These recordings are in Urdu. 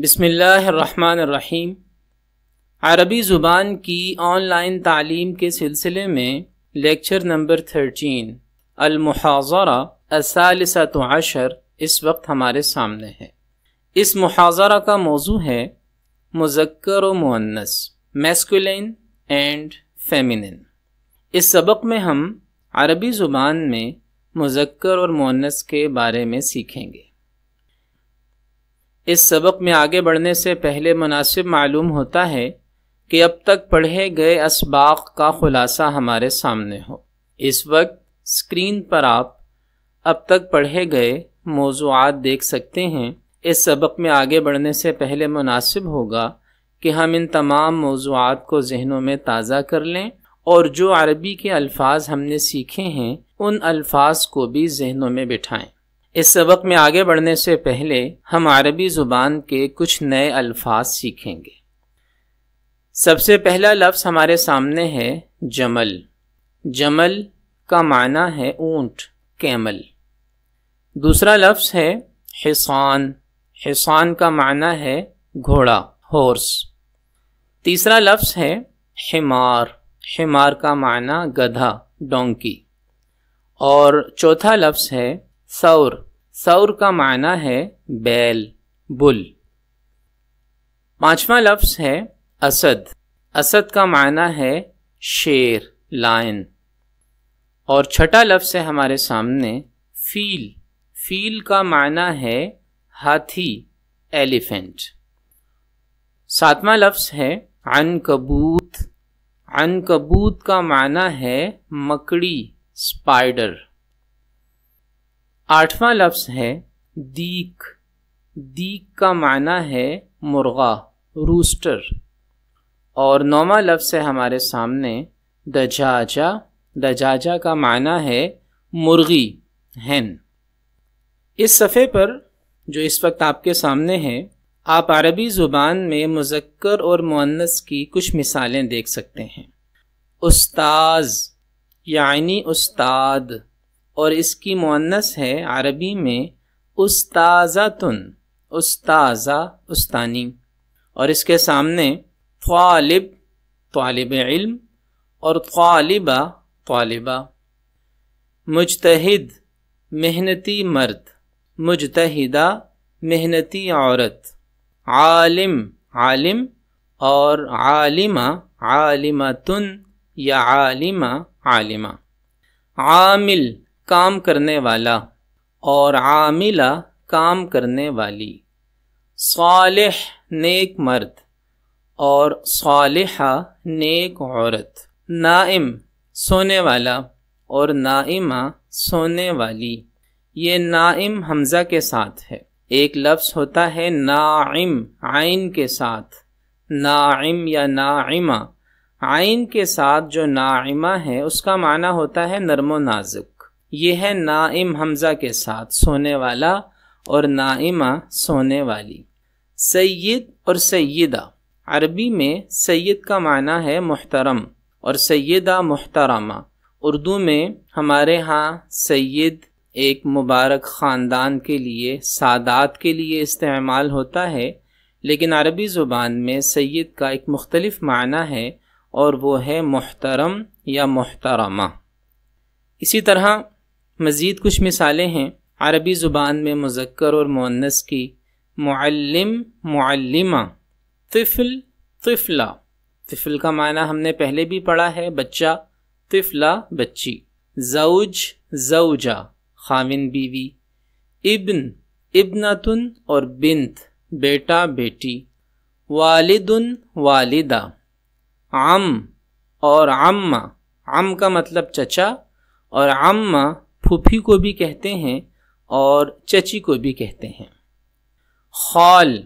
بسم اللہ الرحمن الرحیم۔ عربی زبان کی آن لائن تعلیم کے سلسلے میں لیکچر نمبر 13 المحاضرہ الثالثۃ عشر اس وقت ہمارے سامنے ہے۔ اس محاضرہ کا موضوع ہے مذکر و مؤنث، میسکولین اینڈ فیمینن۔ اس سبق میں ہم عربی زبان میں مذکر اور مؤنث کے بارے میں سیکھیں گے۔ اس سبق میں آگے بڑھنے سے پہلے مناسب معلوم ہوتا ہے کہ اب تک پڑھے گئے اسباق کا خلاصہ ہمارے سامنے ہو۔ اس وقت اسکرین پر آپ اب تک پڑھے گئے موضوعات دیکھ سکتے ہیں۔ اس سبق میں آگے بڑھنے سے پہلے مناسب ہوگا کہ ہم ان تمام موضوعات کو ذہنوں میں تازہ کر لیں اور جو عربی کے الفاظ ہم نے سیکھے ہیں ان الفاظ کو بھی ذہنوں میں بٹھائیں۔ اس سبق میں آگے بڑھنے سے پہلے ہم عربی زبان کے کچھ نئے الفاظ سیکھیں گے۔ سب سے پہلا لفظ ہمارے سامنے ہے جمل۔ جمل کا معنی ہے اونٹ، کیمل۔ دوسرا لفظ ہے حصان۔ حصان کا معنی ہے گھوڑا، ہورس۔ تیسرا لفظ ہے حمار۔ حمار کا معنی گدھا، ڈونکی۔ اور چوتھا لفظ ہے ثور۔ ثور کا معنی ہے بیل، بل۔ پانچواں لفظ ہے اسد۔ اسد کا معنی ہے شیر، لائن۔ اور چھٹا لفظ ہے ہمارے سامنے فیل۔ فیل کا معنی ہے ہاتھی، ایلیفینٹ۔ ساتواں لفظ ہے عنکبوت۔ عنکبوت کا معنی ہے مکڑی، اسپائڈر۔ آٹھواں لفظ ہے دیک۔ دیک کا معنی ہے مرغا، روسٹر۔ اور نوواں لفظ ہے ہمارے سامنے دجاجہ۔ دجاجہ کا معنی ہے مرغی، ہین۔ اس صفحے پر جو اس وقت آپ کے سامنے ہے، آپ عربی زبان میں مذکر اور مؤنث کی کچھ مثالیں دیکھ سکتے ہیں۔ استاذ یعنی استاد، اور اس کی مؤنث ہے عربی میں استاذۃن، استاذہ، استانی۔ اور اس کے سامنے طالب، طالب علم، اور طالبہ، طالبہ۔ مجتہد محنتی مرد، مجتہدہ محنتی عورت۔ عالم، عالم، اور عالمہ، عالمتن یا عالمہ، عالمہ۔ عامل کام کرنے والا، اور عاملہ کام کرنے والی۔ صالح نیک مرد، اور صالحہ نیک عورت۔ نائم سونے والا، اور نائمہ سونے والی۔ یہ نائم حمزہ کے ساتھ ہے۔ ایک لفظ ہوتا ہے ناعم، عین کے ساتھ۔ ناعم یا ناعمہ، عین کے ساتھ جو ناعمہ ہے اس کا معنی ہوتا ہے نرم و نازک۔ یہ ہے نائم حمزہ کے ساتھ، سونے والا، اور نائمہ سونے والی۔ سید اور سیدہ، عربی میں سید کا معنی ہے محترم، اور سیدہ محترمہ۔ اردو میں ہمارے ہاں سید ایک مبارک خاندان کے لیے، سادات کے لیے استعمال ہوتا ہے، لیکن عربی زبان میں سید کا ایک مختلف معنی ہے، اور وہ ہے محترم یا محترمہ۔ اسی طرح مزید کچھ مثالیں ہیں عربی زبان میں مذکر اور مؤنث کی۔ معلم، معلمہ۔ طفل، طفلہ۔ طفل کا معنی ہم نے پہلے بھی پڑھا ہے، بچہ۔ طفلہ، بچی۔ زوج، زوجہ، خاوند بیوی۔ ابن، ابنتن اور بنت، بیٹا بیٹی۔ والدن، والدہ۔ عم اور عمہ۔ عم کا مطلب چچا، اور عمہ پھوپھی کو بھی کہتے ہیں اور چچی کو بھی کہتے ہیں۔ خال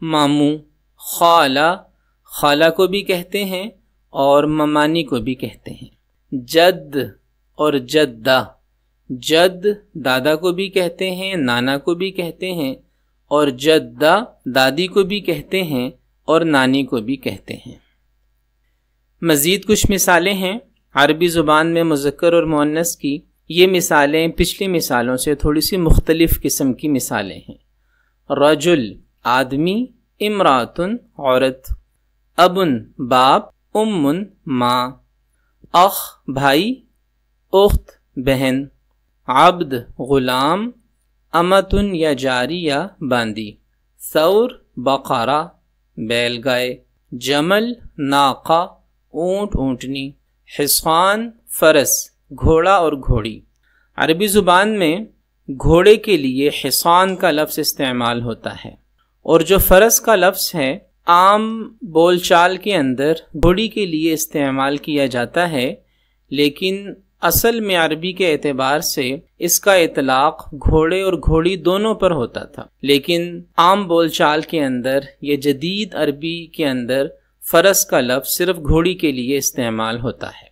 ماموں، خالہ خالہ کو بھی کہتے ہیں اور ممانی کو بھی کہتے ہیں۔ جد اور جدہ، جد دادا کو بھی کہتے ہیں، نانا کو بھی کہتے ہیں، اور جدہ دادی کو بھی کہتے ہیں اور نانی کو بھی کہتے ہیں۔ مزید کچھ مثالیں ہیں عربی زبان میں مذکر اور مؤنث کی۔ یہ مثالیں پچھلی مثالوں سے تھوڑی سی مختلف قسم کی مثالیں ہیں۔ رجل آدمی، امراتن عورت، ابن باپ، امن ماں، اخ بھائی، اخت بہن، عبد غلام، امتن یا جاریہ باندی، ثور بقرہ بیل گائے، جمل ناقہ اونٹ اونٹنی، حصان فرس گھوڑا اور گھوڑی۔ عربی زبان میں گھوڑے کے لیے حصان کا لفظ استعمال ہوتا ہے، اور جو فرس کا لفظ ہے عام بول چال کے اندر گھوڑی کے لیے استعمال کیا جاتا ہے، لیکن اصل میں عربی کے اعتبار سے اس کا اطلاق گھوڑے اور گھوڑی دونوں پر ہوتا تھا، لیکن عام بول چال کے اندر یہ جدید عربی کے اندر فرس کا لفظ صرف گھوڑی کے لیے استعمال ہوتا ہے۔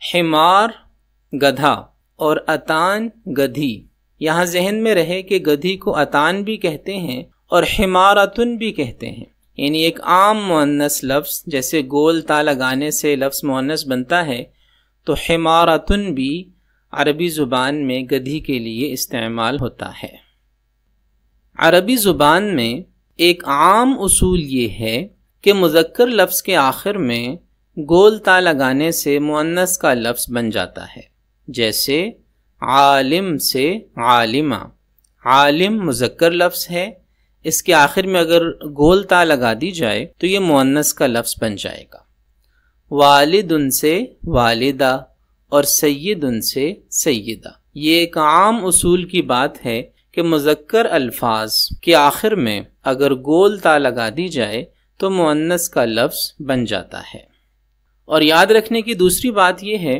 حمار گدھا اور اتان گدھی، یہاں ذہن میں رہے کہ گدھی کو اتان بھی کہتے ہیں اور حمارتن بھی کہتے ہیں، یعنی ایک عام مؤنث لفظ جیسے گول تا لگانے سے لفظ مؤنث بنتا ہے، تو حمارتن بھی عربی زبان میں گدھی کے لیے استعمال ہوتا ہے۔ عربی زبان میں ایک عام اصول یہ ہے کہ مذکر لفظ کے آخر میں گول تا لگانے سے مؤنث کا لفظ بن جاتا ہے، جیسے عالم سے عالمہ، عالم مذکر لفظ ہے، اس کے آخر میں اگر گول تا لگا دی جائے تو یہ مؤنث کا لفظ بن جائے گا۔ والدن سے والدہ اور سیدن سے سیدہ، یہ ایک عام اصول کی بات ہے کہ مذکر الفاظ کے آخر میں اگر گول تا لگا دی جائے تو مؤنث کا لفظ بن جاتا ہے۔ اور یاد رکھنے کی دوسری بات یہ ہے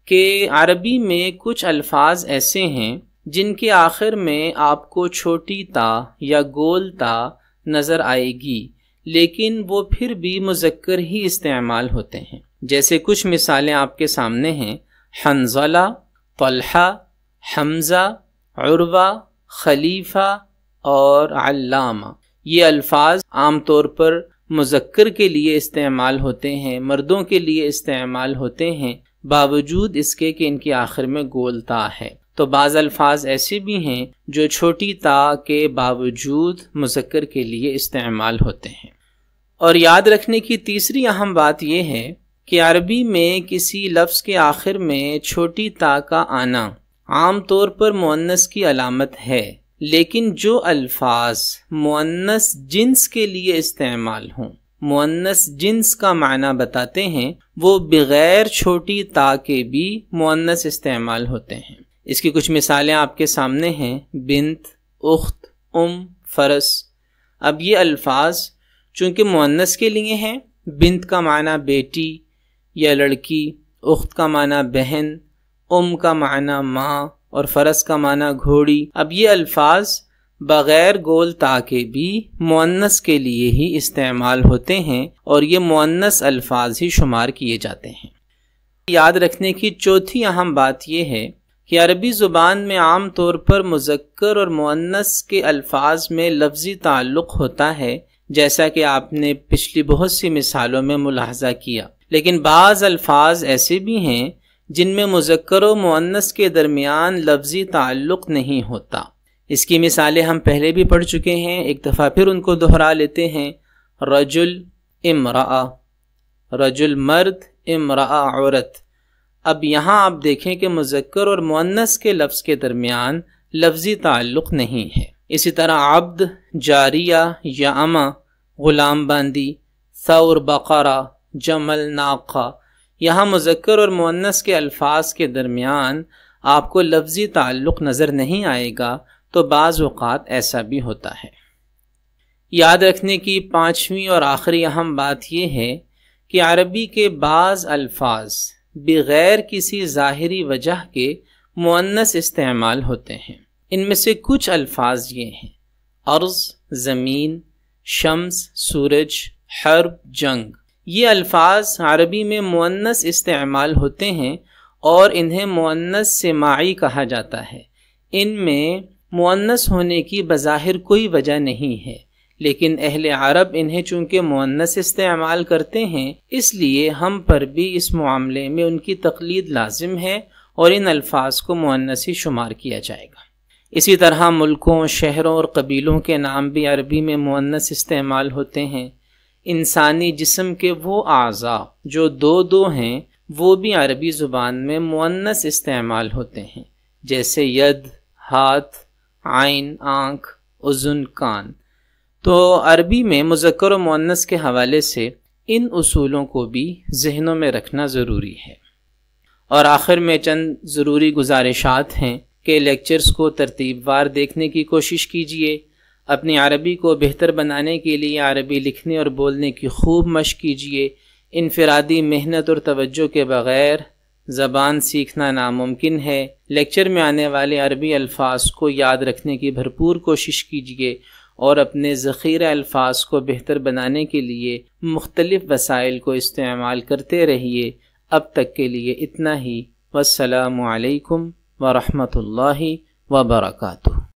کہ عربی میں کچھ الفاظ ایسے ہیں جن کے آخر میں آپ کو چھوٹی تا یا گول تا نظر آئے گی، لیکن وہ پھر بھی مذکر ہی استعمال ہوتے ہیں۔ جیسے کچھ مثالیں آپ کے سامنے ہیں، حنظلہ، طلحہ، حمزہ، عروہ، خلیفہ اور علامہ۔ یہ الفاظ عام طور پر مذکر کے لیے استعمال ہوتے ہیں، مردوں کے لیے استعمال ہوتے ہیں، باوجود اس کے کہ ان کے آخر میں گول تا ہے۔ تو بعض الفاظ ایسے بھی ہیں جو چھوٹی تا کے باوجود مذکر کے لیے استعمال ہوتے ہیں۔ اور یاد رکھنے کی تیسری اہم بات یہ ہے کہ عربی میں کسی لفظ کے آخر میں چھوٹی تا کا آنا عام طور پر مؤنث کی علامت ہے، لیکن جو الفاظ مؤنث جنس کے لیے استعمال ہوں، مؤنث جنس کا معنی بتاتے ہیں، وہ بغیر چھوٹی تا کے بھی مؤنث استعمال ہوتے ہیں۔ اس کی کچھ مثالیں آپ کے سامنے ہیں، بنت، اخت، فرس۔ اب یہ الفاظ چونکہ مؤنث کے لیے ہیں، بنت کا معنی بیٹی یا لڑکی، اخت کا معنی بہن، کا معنی ماں اور فرس کا معنی گھوڑی۔ اب یہ الفاظ بغیر گول تا کے بھی مؤنث کے لیے ہی استعمال ہوتے ہیں اور یہ مؤنث الفاظ ہی شمار کیے جاتے ہیں۔ یاد رکھنے کی چوتھی اہم بات یہ ہے کہ عربی زبان میں عام طور پر مذکر اور مؤنث کے الفاظ میں لفظی تعلق ہوتا ہے، جیسا کہ آپ نے پچھلی بہت سی مثالوں میں ملاحظہ کیا، لیکن بعض الفاظ ایسے بھی ہیں جن میں مذکر و مؤنث کے درمیان لفظی تعلق نہیں ہوتا۔ اس کی مثالیں ہم پہلے بھی پڑھ چکے ہیں، ایک دفعہ پھر ان کو دہرا لیتے ہیں۔ رجل امرأہ، رجل مرد، امرأہ عورت۔ اب یہاں آپ دیکھیں کہ مذکر اور مؤنث کے لفظ کے درمیان لفظی تعلق نہیں ہے۔ اسی طرح عبد، جاریہ یا امہ، غلام باندی، ثور بقرہ، جمل ناقہ، یہاں مذکر اور مؤنث کے الفاظ کے درمیان آپ کو لفظی تعلق نظر نہیں آئے گا، تو بعض اوقات ایسا بھی ہوتا ہے۔ یاد رکھنے کی پانچویں اور آخری اہم بات یہ ہے کہ عربی کے بعض الفاظ بغیر کسی ظاہری وجہ کے مؤنث استعمال ہوتے ہیں۔ ان میں سے کچھ الفاظ یہ ہیں: ارض زمین، شمس سورج، حرب جنگ۔ یہ الفاظ عربی میں مؤنث استعمال ہوتے ہیں اور انہیں مؤنث سماعی کہا جاتا ہے۔ ان میں مؤنث ہونے کی بظاہر کوئی وجہ نہیں ہے، لیکن اہل عرب انہیں چونکہ مؤنث استعمال کرتے ہیں، اس لیے ہم پر بھی اس معاملے میں ان کی تقلید لازم ہے اور ان الفاظ کو مؤنث ہی شمار کیا جائے گا۔ اسی طرح ملکوں، شہروں اور قبیلوں کے نام بھی عربی میں مؤنث استعمال ہوتے ہیں۔ انسانی جسم کے وہ اعضاء جو دو ہیں وہ بھی عربی زبان میں مؤنث استعمال ہوتے ہیں، جیسے ید، ہاتھ، عین، آنکھ، اذن، کان۔ تو عربی میں مذکر و مؤنث کے حوالے سے ان اصولوں کو بھی ذہنوں میں رکھنا ضروری ہے۔ اور آخر میں چند ضروری گزارشات ہیں کہ لیکچرز کو ترتیب وار دیکھنے کی کوشش کیجیے، اپنی عربی کو بہتر بنانے کے لیے عربی لکھنے اور بولنے کی خوب مشق کیجیے۔ انفرادی محنت اور توجہ کے بغیر زبان سیکھنا ناممکن ہے۔ لیکچر میں آنے والے عربی الفاظ کو یاد رکھنے کی بھرپور کوشش کیجیے اور اپنے ذخیرہ الفاظ کو بہتر بنانے کے لیے مختلف وسائل کو استعمال کرتے رہیے۔ اب تک کے لیے اتنا ہی۔ والسلام علیکم ورحمۃ اللہ وبرکاتہ۔